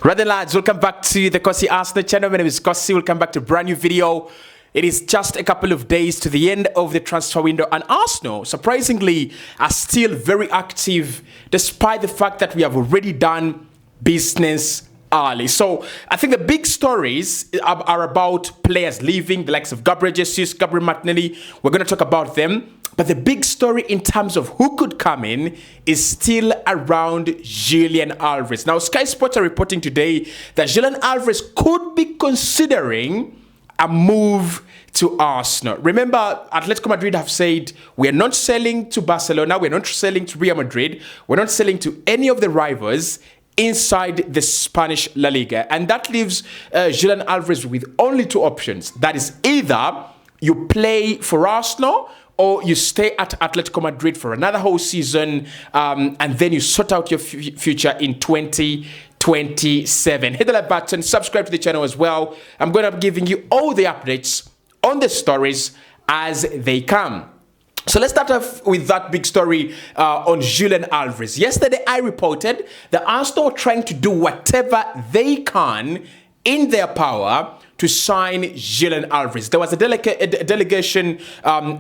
Right then, lads, welcome back to the Cossy Arsenal channel. My name is Cossy. Welcome back to a brand new video. It is just a couple of days to the end of the transfer window, and Arsenal, surprisingly, are still very active despite the fact that we have already done business early. So I think the big stories are about players leaving, the likes of Gabriel Jesus, Gabriel Martinelli. We're going to talk about them. But the big story in terms of who could come in is still around Julian Alvarez. Now, Sky Sports are reporting today that Julian Alvarez could be considering a move to Arsenal. Remember, Atletico Madrid have said, we are not selling to Barcelona, we're not selling to Real Madrid, we're not selling to any of the rivals inside the Spanish La Liga. And that leaves Julian Alvarez with only two options. That is either you play for Arsenal or you stay at Atletico Madrid for another whole season, and then you sort out your future in 2027. Hit the like button, subscribe to the channel as well. I'm going to be giving you all the updates on the stories as they come. So let's start off with that big story on Julian Alvarez. Yesterday, I reported that Arsenal are trying to do whatever they can in their power to sign Julian Alvarez. There was a delegation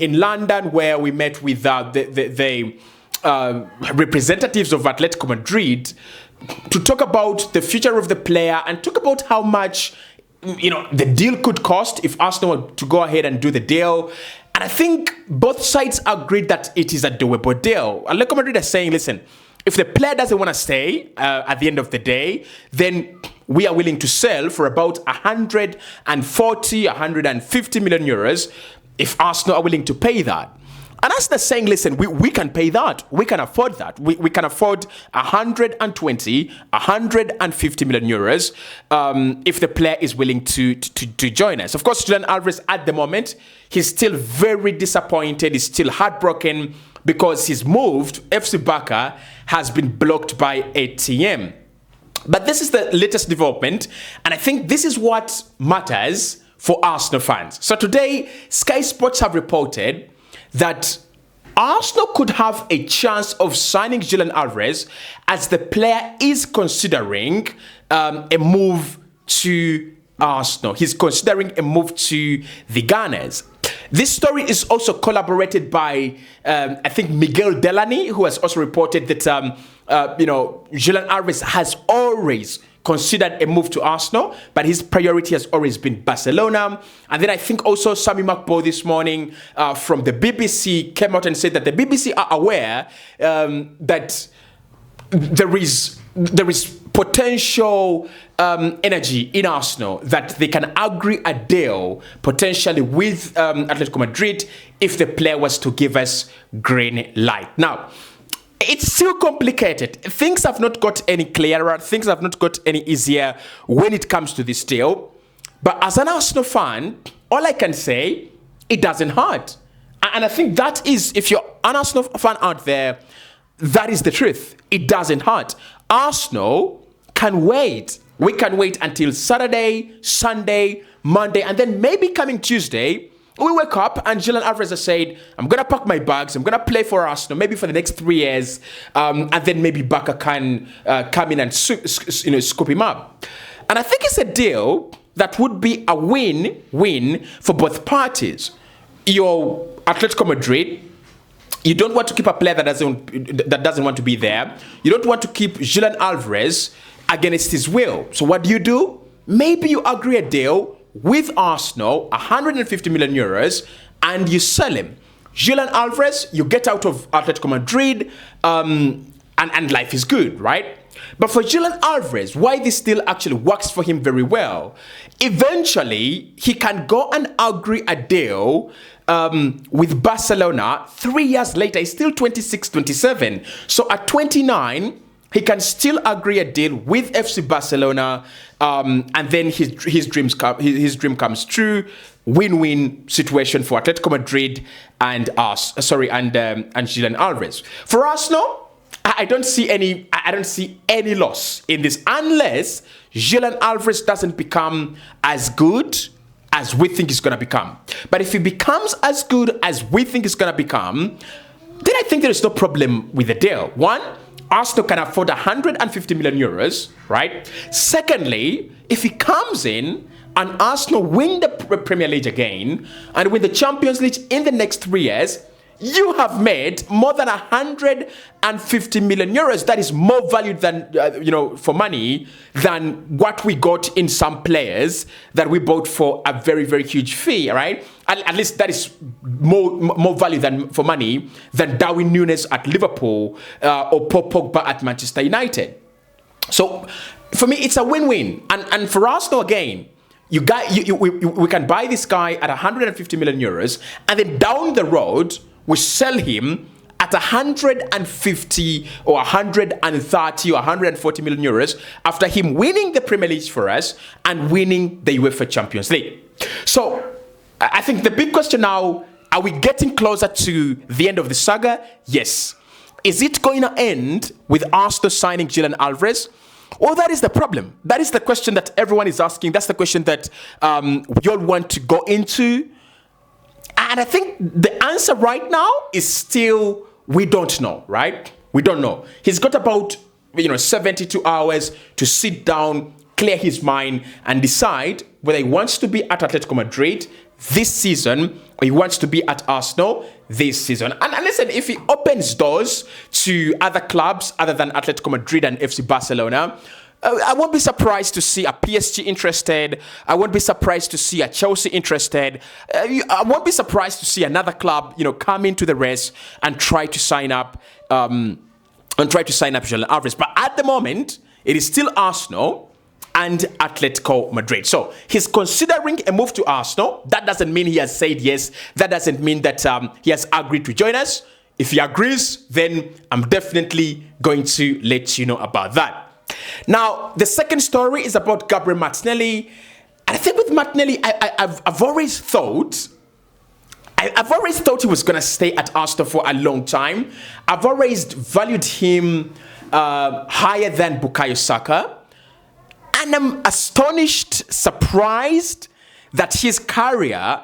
in London where we met with the representatives of Atletico Madrid to talk about the future of the player and talk about how much the deal could cost if Arsenal were to go ahead and do the deal. And I think both sides agreed that it is a doable deal. Atletico Madrid are saying, listen, if the player doesn't want to stay at the end of the day, then we are willing to sell for about 140, 150 million euros if Arsenal are willing to pay that. And Arsenal is saying, listen, we can pay that. We can afford that. We can afford 120, 150 million euros if the player is willing to join us. Of course, Julian Alvarez at the moment, he's still very disappointed. He's still heartbroken because his move to FC Barca has been blocked by ATM. But this is the latest development, and I think this is what matters for Arsenal fans. So today, Sky Sports have reported that Arsenal could have a chance of signing Julian Alvarez as the player is considering a move to Arsenal. He's considering a move to the Gunners. This story is also collaborated by, I think, Miguel Delaney, who has also reported that, Julian Alvarez has always considered a move to Arsenal, but his priority has always been Barcelona. And then I think also Sammy McBo this morning from the BBC came out and said that the BBC are aware that there is potential energy in Arsenal that they can agree a deal potentially with Atletico Madrid if the player was to give us green light. Now, it's still complicated. Things have not got any clearer. Things have not got any easier when it comes to this deal. But as an Arsenal fan, all I can say, it doesn't hurt. And I think that is, if you're an Arsenal fan out there, that is the truth. It doesn't hurt. Arsenal can wait. We can wait until Saturday, Sunday, Monday, and then maybe coming Tuesday, we wake up and Julian Alvarez has said, I'm going to pack my bags, I'm going to play for Arsenal, maybe for the next 3 years, and then maybe Barca can come in and scoop him up. And I think it's a deal that would be a win-win for both parties. You're Atletico Madrid, you don't want to keep a player that doesn't want to be there. You don't want to keep Julian Alvarez against his will. So what do? Maybe you agree a deal with Arsenal, 150 million euros, and you sell him. Julian Alvarez, you get out of Atletico Madrid, and life is good, right? But for Julian Alvarez, why this deal actually works for him very well, eventually he can go and agree a deal with Barcelona 3 years later. He's still 26, 27. So at 29, he can still agree a deal with FC Barcelona, and then his dream comes true. Win-win situation for Atletico Madrid and Julian Alvarez. For Arsenal, I don't see any loss in this unless Julian Alvarez doesn't become as good as we think he's going to become. But if he becomes as good as we think he's going to become, then I think there is no problem with the deal. One, Arsenal can afford 150 million euros, right? Secondly, if he comes in and Arsenal win the Premier League again and win the Champions League in the next 3 years, you have made more than 150 million euros. That is more value than, for money than what we got in some players that we bought for a very, very huge fee, right? At least that is more value than for money than Darwin Núñez at Liverpool or Paul Pogba at Manchester United. So for me, it's a win-win. And for Arsenal, again, we can buy this guy at 150 million euros, and then down the road, we sell him at 150 or 130 or 140 million euros after him winning the Premier League for us and winning the UEFA Champions League. So I think the big question now, are we getting closer to the end of the saga? Yes. Is it going to end with Arsenal signing Julian Alvarez? Well, that is the problem. That is the question that everyone is asking. That's the question that we all want to go into. And I think the answer right now is still, we don't know, right? We don't know. He's got about 72 hours to sit down, clear his mind, and decide whether he wants to be at Atletico Madrid this season or he wants to be at Arsenal this season. And listen, if he opens doors to other clubs other than Atletico Madrid and FC Barcelona, I won't be surprised to see a PSG interested. I won't be surprised to see a Chelsea interested. I won't be surprised to see another club, come into the race and try to sign up, Julian Alvarez. But at the moment, it is still Arsenal and Atletico Madrid. So he's considering a move to Arsenal. That doesn't mean he has said yes. That doesn't mean that he has agreed to join us. If he agrees, then I'm definitely going to let you know about that. Now, the second story is about Gabriel Martinelli. And I think with Martinelli, I've always thought he was going to stay at Arsenal for a long time. I've always valued him higher than Bukayo Saka. And I'm astonished, surprised that his career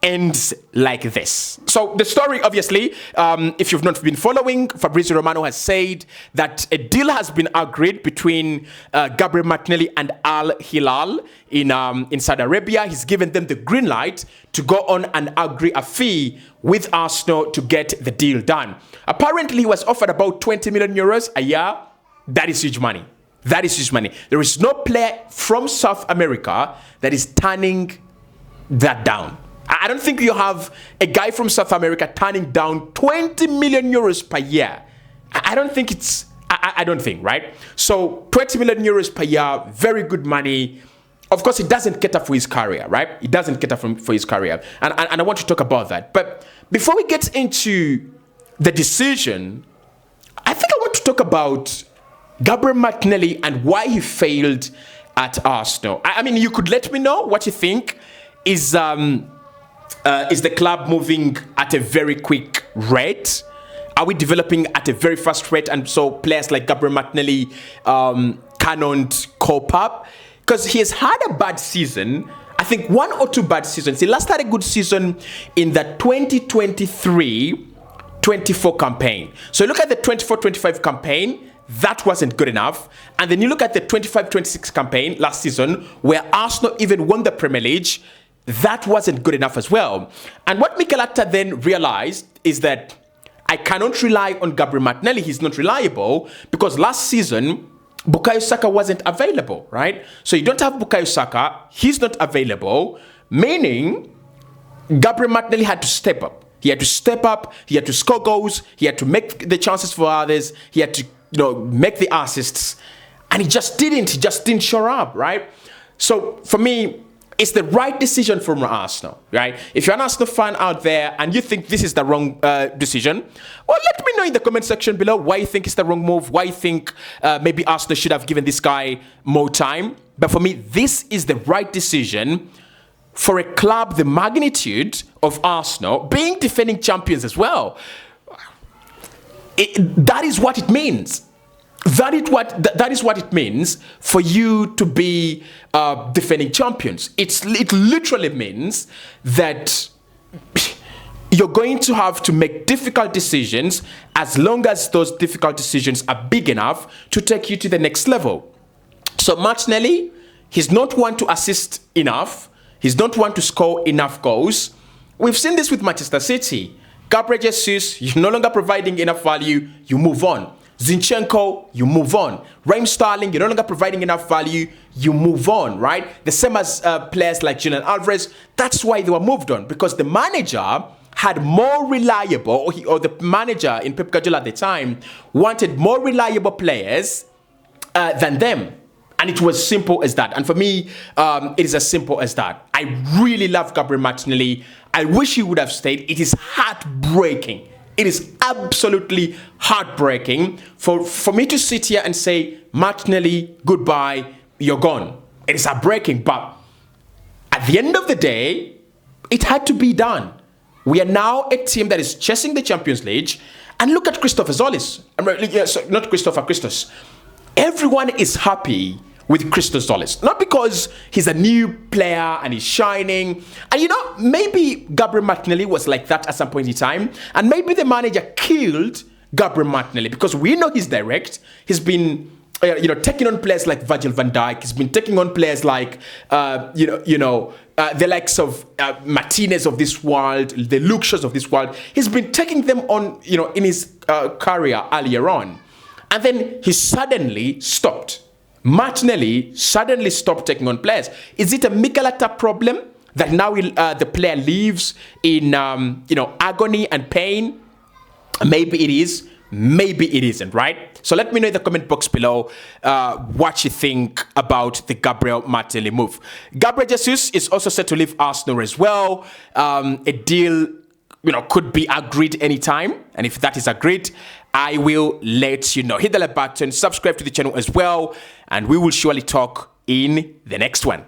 ends like this. So the story, obviously, if you've not been following, Fabrizio Romano has said that a deal has been agreed between Gabriel Martinelli and Al Hilal in Saudi Arabia. He's given them the green light to go on and agree a fee with Arsenal to get the deal done. Apparently, he was offered about 20 million euros a year. That is huge money. That is huge money. There is no player from South America that is turning that down. I don't think you have a guy from South America turning down 20 million euros per year. I don't think it's, I don't think, right? So 20 million euros per year, very good money. Of course, it doesn't cater for his career, right? It doesn't cater for his career. And I want to talk about that. But before we get into the decision, I think I want to talk about Gabriel Martinelli and why he failed at Arsenal. I mean, you could let me know what you think. Is the club moving at a very quick rate? Are we developing at a very fast rate? And so players like Gabriel Martinelli cannot cope up? Because he has had a bad season. I think 1 or 2 bad seasons. He last had a good season in the 2023-24 campaign. So look at the 24-25 campaign. That wasn't good enough. And then you look at the 25-26 campaign last season, where Arsenal even won the Premier League. That wasn't good enough as well. And what Mikel Arteta then realized is that I cannot rely on Gabriel Martinelli. He's not reliable because last season, Bukayo Saka wasn't available, right? So you don't have Bukayo Saka. He's not available, meaning Gabriel Martinelli had to step up. He had to step up. He had to score goals. He had to make the chances for others. He had to, make the assists. And he just didn't. He just didn't show up, right? So for me, it's the right decision from Arsenal, right? If you're an Arsenal fan out there and you think this is the wrong decision, well, let me know in the comment section below why you think it's the wrong move, why you think maybe Arsenal should have given this guy more time. But for me, this is the right decision for a club the magnitude of Arsenal, being defending champions as well. That is what it means. That is what it means for you to be defending champions. It literally means that you're going to have to make difficult decisions as long as those difficult decisions are big enough to take you to the next level. So Martinelli, he's not one to assist enough. He's not one to score enough goals. We've seen this with Manchester City. Gabriel Jesus, you're no longer providing enough value, you move on. Zinchenko, you move on. Raheem Sterling, you're no longer providing enough value, you move on, right? The same as players like Julian Alvarez. That's why they were moved on, because the manager had more reliable, or the manager in Pep Guardiola at the time wanted more reliable players than them. And it was simple as that. And for me, it is as simple as that. I really love Gabriel Martinelli. I wish he would have stayed. It is heartbreaking. It is absolutely heartbreaking for me to sit here and say, Martinelli, goodbye, you're gone. It is heartbreaking, but at the end of the day, it had to be done. We are now a team that is chasing the Champions League. And look at Christopher Zolis. Not Christopher, Christos. Everyone is happy with Christos Zolis. Not because he's a new player and he's shining. And you know, maybe Gabriel Martinelli was like that at some point in time. And maybe the manager killed Gabriel Martinelli because we know he's direct. He's been taking on players like Virgil van Dijk. He's been taking on players like, the likes of Martinez of this world, the Luke Shaws of this world. He's been taking them on, in his career earlier on. And then he suddenly stopped. Martinelli suddenly stopped taking on players. Is it a Mikel Arteta problem that now the player lives in, agony and pain? Maybe it is. Maybe it isn't, right? So let me know in the comment box below what you think about the Gabriel Martinelli move. Gabriel Jesus is also set to leave Arsenal as well. A deal, could be agreed anytime. And if that is agreed, I will let you know. Hit the like button, subscribe to the channel as well, and we will surely talk in the next one.